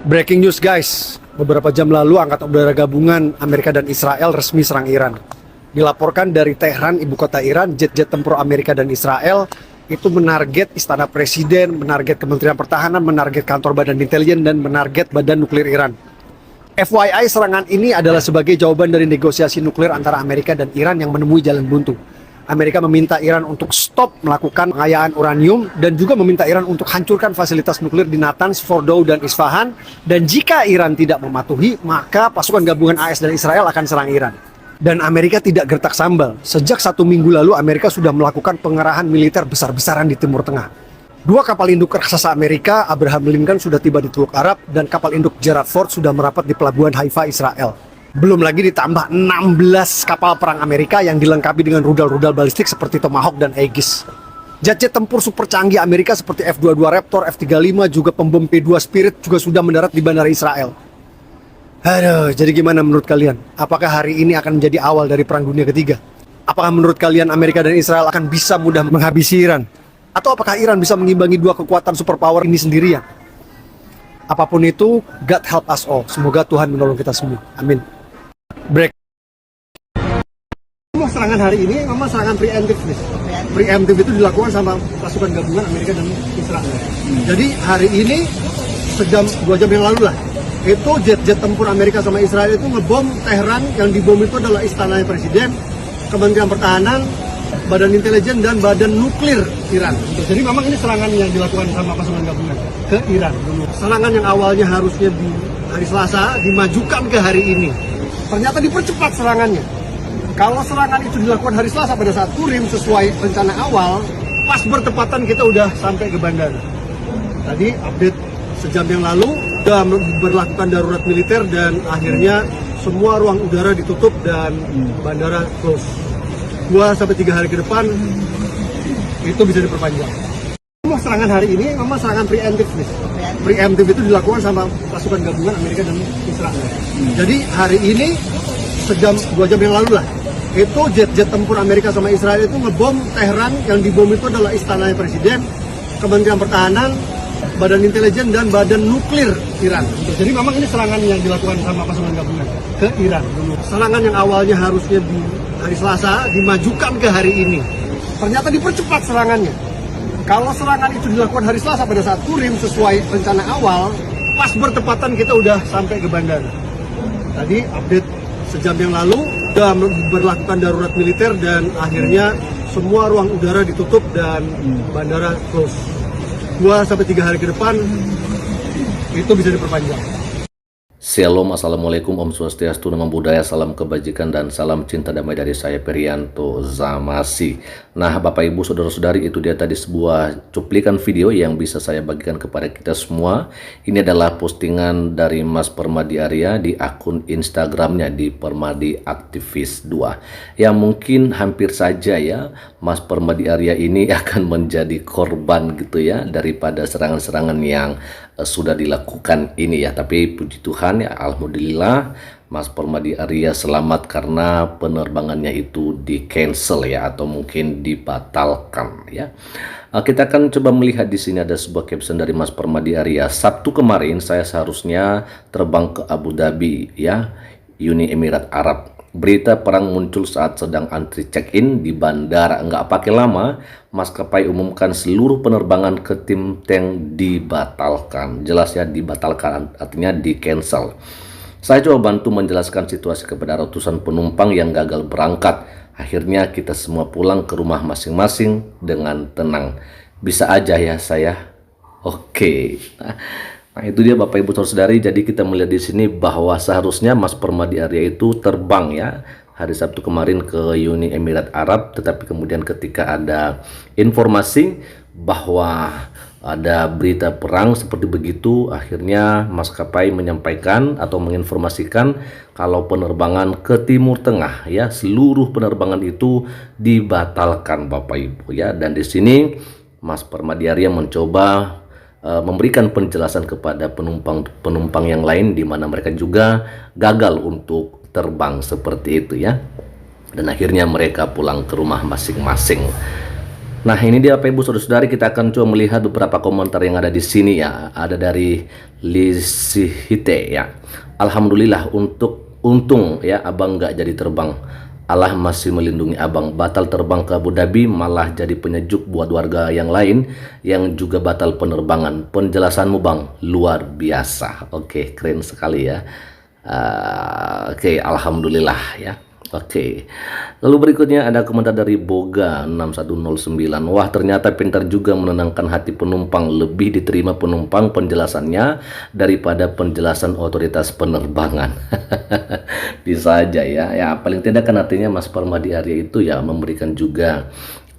Breaking news guys, beberapa jam lalu Angkatan Udara Gabungan Amerika dan Israel resmi serang Iran. Dilaporkan dari Tehran, ibu kota Iran, jet-jet tempur Amerika dan Israel itu menarget Istana Presiden, menarget Kementerian Pertahanan, menarget kantor Badan Intelijen, dan menarget Badan Nuklir Iran. FYI, serangan ini adalah sebagai jawaban dari negosiasi nuklir antara Amerika dan Iran yang menemui jalan buntu. Amerika meminta Iran untuk stop melakukan pengayaan uranium dan juga meminta Iran untuk hancurkan fasilitas nuklir di Natanz, Fordow, dan Isfahan. Dan jika Iran tidak mematuhi, maka pasukan gabungan AS dan Israel akan serang Iran. Dan Amerika tidak gertak sambal. Sejak 1 minggu lalu, Amerika sudah melakukan pengerahan militer besar-besaran di Timur Tengah. 2 kapal induk raksasa Amerika, Abraham Lincoln, sudah tiba di Teluk Arab, dan kapal induk Gerald Ford sudah merapat di pelabuhan Haifa, Israel. Belum lagi ditambah 16 kapal perang Amerika yang dilengkapi dengan rudal-rudal balistik seperti Tomahawk dan Aegis. Jet-jet tempur super canggih Amerika seperti F-22 Raptor, F-35, juga pembom P-2 Spirit juga sudah mendarat di bandara Israel. Aduh, jadi gimana menurut kalian? Apakah hari ini akan menjadi awal dari Perang Dunia Ketiga? Apakah menurut kalian Amerika dan Israel akan bisa mudah menghabisi Iran? Atau apakah Iran bisa mengimbangi 2 kekuatan superpower ini sendirian? Apapun itu, God help us all. Semoga Tuhan menolong kita semua. Amin. Break. Serangan hari ini memang serangan preemptif nih. Preemptif itu dilakukan sama pasukan gabungan Amerika dan Israel. Jadi hari ini sejam 2 jam yang lalu lah, itu jet-jet tempur Amerika sama Israel itu ngebom Tehran. Yang dibom itu adalah Istana Presiden, Kementerian Pertahanan, Badan Intelijen, dan Badan Nuklir Iran. Jadi memang ini serangan yang dilakukan sama pasukan gabungan ke Iran. Serangan yang awalnya harusnya di hari Selasa dimajukan ke hari ini. Ternyata dipercepat serangannya. Kalau serangan itu dilakukan hari Selasa pada saat Purim sesuai rencana awal, pas bertepatan kita udah sampai ke bandara. Tadi update sejam yang lalu, sudah berlakukan darurat militer dan akhirnya semua ruang udara ditutup dan bandara close. 2-3 hari ke depan itu bisa diperpanjang. Serangan hari ini memang serangan preemptif nih. Preemptif itu dilakukan sama pasukan gabungan Amerika dan Israel. Jadi hari ini sejam 2 jam yang lalu lah, itu jet-jet tempur Amerika sama Israel itu ngebom Tehran. Yang dibom itu adalah Istana Presiden, Kementerian Pertahanan, Badan Intelijen, dan Badan Nuklir Iran. Jadi memang ini serangan yang dilakukan sama pasukan gabungan ke Iran. Serangan yang awalnya harusnya di hari Selasa dimajukan ke hari ini. Ternyata dipercepat serangannya. Kalau serangan itu dilakukan hari Selasa pada saat Purim sesuai rencana awal, pas bertepatan kita udah sampai ke bandara. Tadi update sejam yang lalu, sudah berlakukan darurat militer dan akhirnya semua ruang udara ditutup dan bandara close. 2-3 hari ke depan itu bisa diperpanjang. Shalom, Assalamualaikum, Om Swastiastu, Namo Buddhaya, salam kebajikan dan salam cinta damai dari saya Perianto Zamasi. Nah, Bapak Ibu Saudara-saudari, itu dia tadi sebuah cuplikan video yang bisa saya bagikan kepada kita semua. Ini adalah postingan dari Mas Permadi Arya di akun Instagramnya di Permadi Aktivis 2. Yang mungkin hampir saja ya Mas Permadi Arya ini akan menjadi korban gitu ya daripada serangan-serangan yang sudah dilakukan ini ya. Tapi puji Tuhan ya, alhamdulillah Mas Permadi Arya selamat karena penerbangannya itu di cancel ya, atau mungkin dibatalkan ya. Kita akan coba melihat di sini ada sebuah caption dari Mas Permadi Arya. Sabtu kemarin saya seharusnya terbang ke Abu Dhabi ya, Uni Emirat Arab. Berita perang muncul saat sedang antri check-in di bandara. Nggak pakai lama, maskapai umumkan seluruh penerbangan ke Tim Tank dibatalkan. Jelas ya, dibatalkan artinya di cancel. Saya coba bantu menjelaskan situasi kepada ratusan penumpang yang gagal berangkat. Akhirnya kita semua pulang ke rumah masing-masing dengan tenang. Bisa aja ya saya. Oke. Nah itu dia Bapak Ibu Saudara-saudari, jadi kita melihat di sini bahwa seharusnya Mas Permadi Arya itu terbang ya hari Sabtu kemarin ke Uni Emirat Arab, tetapi kemudian ketika ada informasi bahwa ada berita perang seperti begitu, akhirnya maskapai menyampaikan atau menginformasikan kalau penerbangan ke Timur Tengah ya, seluruh penerbangan itu dibatalkan Bapak Ibu ya. Dan di sini Mas Permadi Arya mencoba memberikan penjelasan kepada penumpang yang lain di mana mereka juga gagal untuk terbang seperti itu ya. Dan akhirnya mereka pulang ke rumah masing-masing. Nah, ini dia Bapak Ibu Saudara-saudari, kita akan coba melihat beberapa komentar yang ada di sini ya. Ada dari Lisihite ya. Alhamdulillah, untung ya abang nggak jadi terbang. Allah masih melindungi abang. Batal terbang ke Abu Dhabi malah jadi penyejuk buat warga yang lain yang juga batal penerbangan. Penjelasanmu bang luar biasa. Oke, keren sekali ya. Oke, alhamdulillah ya. Oke. Lalu berikutnya ada komentar dari Boga 6109. Wah, ternyata pintar juga menenangkan hati penumpang. Lebih diterima penumpang penjelasannya daripada penjelasan otoritas penerbangan. Bisa aja ya. Ya, paling tidak kan artinya Mas Permadi Arya itu ya memberikan juga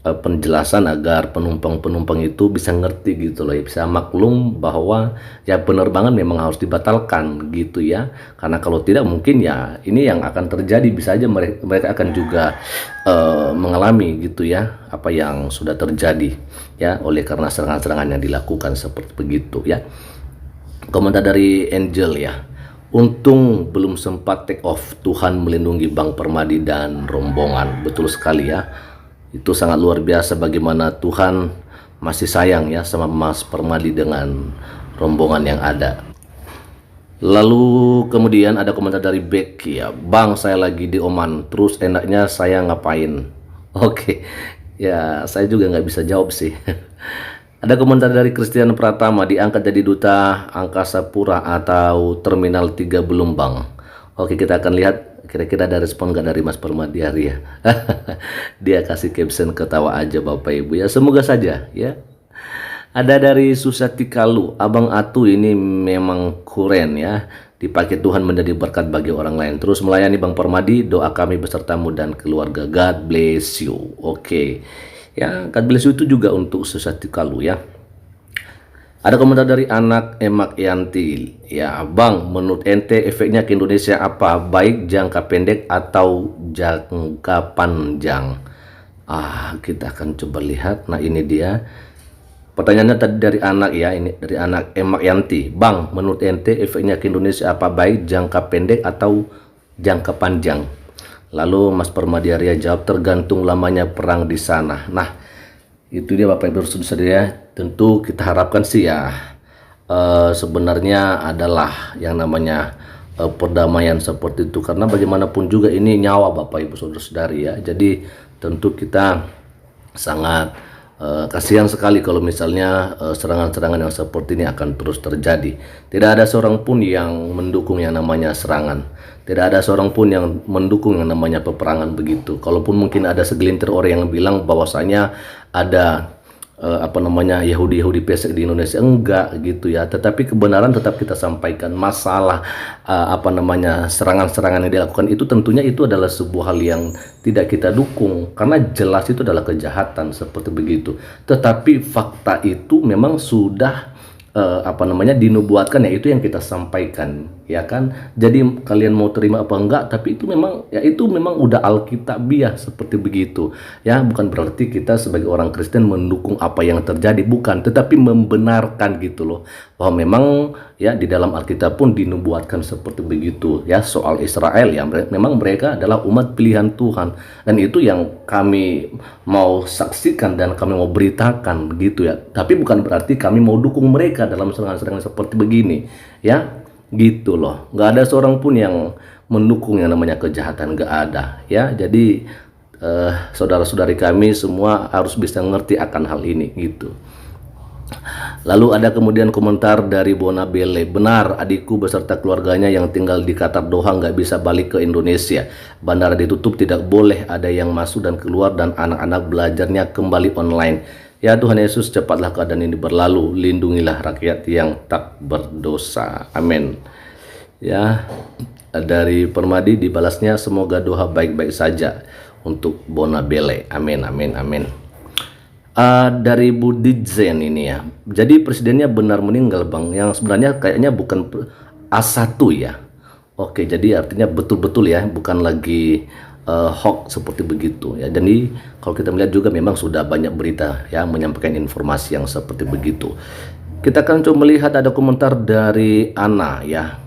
penjelasan agar penumpang-penumpang itu bisa ngerti gitu loh ya, bisa maklum bahwa ya penerbangan memang harus dibatalkan gitu ya, karena kalau tidak mungkin ya ini yang akan terjadi, bisa aja mereka akan juga mengalami gitu ya apa yang sudah terjadi ya oleh karena serangan-serangan yang dilakukan seperti begitu ya. Komentar dari Angel ya, untung belum sempat take off, Tuhan melindungi Bang Permadi dan rombongan. Betul sekali ya. Itu sangat luar biasa bagaimana Tuhan masih sayang ya sama Mas Permadi dengan rombongan yang ada. Lalu kemudian ada komentar dari Becky ya, Bang saya lagi di Oman, terus enaknya saya ngapain? Oke, ya saya juga nggak bisa jawab sih. Ada komentar dari Christian Pratama, diangkat jadi duta Angkasa Pura atau Terminal 3 belum bang? Oke, kita akan lihat kira-kira ada respon nggak dari Mas Permadi Arya. Dia kasih caption ketawa aja Bapak Ibu ya, semoga saja ya. Ada dari Susati Kalu, Abang Atu ini memang keren ya, dipakai Tuhan menjadi berkat bagi orang lain. Terus melayani Bang Permadi, doa kami besertamu dan keluarga, God bless you. Oke ya, God bless you itu juga untuk Susati Kalu ya. Ada komentar dari anak Emak Yanti ya, Bang menurut ente efeknya ke Indonesia apa, baik jangka pendek atau jangka panjang? Kita akan coba lihat. Nah ini dia pertanyaannya tadi dari anak ya, ini dari anak Emak Yanti, Bang menurut ente efeknya ke Indonesia apa, baik jangka pendek atau jangka panjang? Lalu Mas Permadi Arya jawab tergantung lamanya perang di sana. Nah itu dia Bapak Ibu Saudara ya, tentu kita harapkan sih ya sebenarnya adalah yang namanya perdamaian seperti itu, karena bagaimanapun juga ini nyawa Bapak Ibu Saudara-saudari ya. Jadi tentu kita sangat kasihan sekali kalau misalnya serangan-serangan yang seperti ini akan terus terjadi. Tidak ada seorang pun yang mendukung yang namanya serangan. Tidak ada seorang pun yang mendukung yang namanya peperangan begitu. Kalaupun mungkin ada segelintir orang yang bilang bahwasanya ada Yahudi pesek di Indonesia, enggak gitu ya, tetapi kebenaran tetap kita sampaikan. Masalah serangan-serangan yang dilakukan itu tentunya itu adalah sebuah hal yang tidak kita dukung, karena jelas itu adalah kejahatan seperti begitu. Tetapi fakta itu memang sudah dinubuatkan, ya itu yang kita sampaikan ya kan. Jadi kalian mau terima apa enggak, tapi itu memang udah alkitabiah seperti begitu ya. Bukan berarti kita sebagai orang Kristen mendukung apa yang terjadi, bukan, tetapi membenarkan gitu loh, bahwa memang ya di dalam Alkitab pun dinubuatkan seperti begitu ya soal Israel ya. Memang mereka adalah umat pilihan Tuhan, dan itu yang kami mau saksikan dan kami mau beritakan gitu ya. Tapi bukan berarti kami mau dukung mereka dalam serangan-serangan seperti begini ya, gitu loh. Nggak ada seorang pun yang mendukung yang namanya kejahatan, nggak ada ya. Jadi saudara-saudari kami semua harus bisa ngerti akan hal ini gitu. Lalu ada kemudian komentar dari Bonabele, benar adikku beserta keluarganya yang tinggal di Qatar Doha nggak bisa balik ke Indonesia. Bandara ditutup, tidak boleh ada yang masuk dan keluar, dan anak-anak belajarnya kembali online. Ya Tuhan Yesus, cepatlah keadaan ini berlalu, lindungilah rakyat yang tak berdosa. Amin. Ya, dari Permadi dibalasnya, semoga doa baik-baik saja untuk Bonabele. Amin, amin, amin. Dari Budizen ini ya, jadi presidennya benar meninggal bang, yang sebenarnya kayaknya bukan A1 ya. Oke, jadi artinya betul-betul ya, bukan lagi hoax seperti begitu ya. Jadi kalau kita melihat juga memang sudah banyak berita ya menyampaikan informasi yang seperti begitu. Kita akan coba melihat ada komentar dari Ana ya.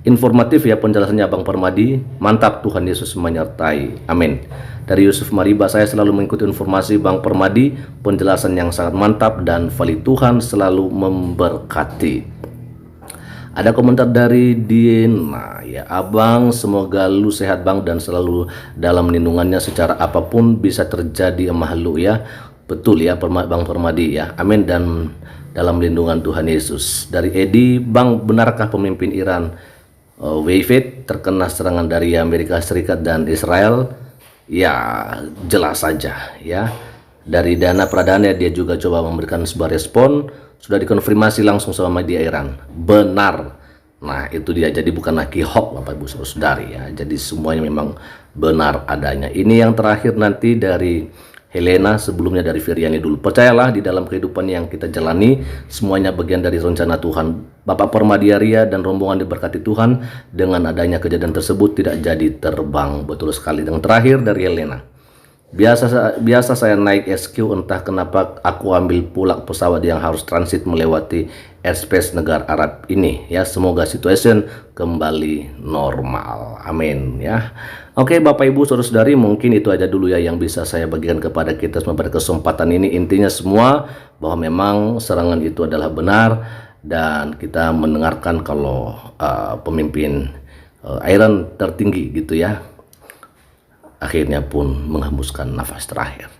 Informatif ya penjelasannya Bang Permadi. Mantap, Tuhan Yesus menyertai. Amin. Dari Yusuf Mariba, saya selalu mengikuti informasi Bang Permadi, penjelasan yang sangat mantap dan valid. Tuhan selalu memberkati. Ada komentar dari Diena, ya abang, semoga lu sehat bang dan selalu dalam lindungannya secara apapun bisa terjadi makhluk ya. Betul ya Bang Permadi ya, amin, dan dalam lindungan Tuhan Yesus. Dari Edi, bang benarkah pemimpin Iran Wafid terkena serangan dari Amerika Serikat dan Israel? Ya jelas saja ya. Dari Dana Pradana dia juga coba memberikan sebuah respon, sudah dikonfirmasi langsung sama media Iran, benar. Nah itu dia, jadi bukan lagi hoax Bapak Ibu Saudari ya, jadi semuanya memang benar adanya. Ini yang terakhir nanti dari Helena, sebelumnya dari Viryani dulu. Percayalah di dalam kehidupan yang kita jalani semuanya bagian dari rencana Tuhan. Bapak Permadi Arya dan rombongan diberkati Tuhan, dengan adanya kejadian tersebut tidak jadi terbang. Betul sekali. Dan terakhir dari Helena, biasa saya naik SQ, entah kenapa aku ambil pulang pesawat yang harus transit melewati airspace negara Arab ini ya. Semoga situasi kembali normal, amin ya. Oke Bapak Ibu Saudara-saudari, mungkin itu aja dulu ya yang bisa saya bagikan kepada kita semua pada kesempatan ini. Intinya semua bahwa memang serangan itu adalah benar, dan kita mendengarkan kalau pemimpin Iran tertinggi gitu ya akhirnya pun menghembuskan nafas terakhir.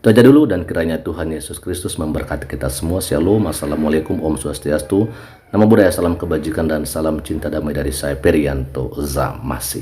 Itu aja dulu, dan kiranya Tuhan Yesus Kristus memberkati kita semua. Shalom, assalamualaikum, Om Swastiastu, Namo Buddhaya, salam kebajikan dan salam cinta damai dari saya Perianto Zamasi.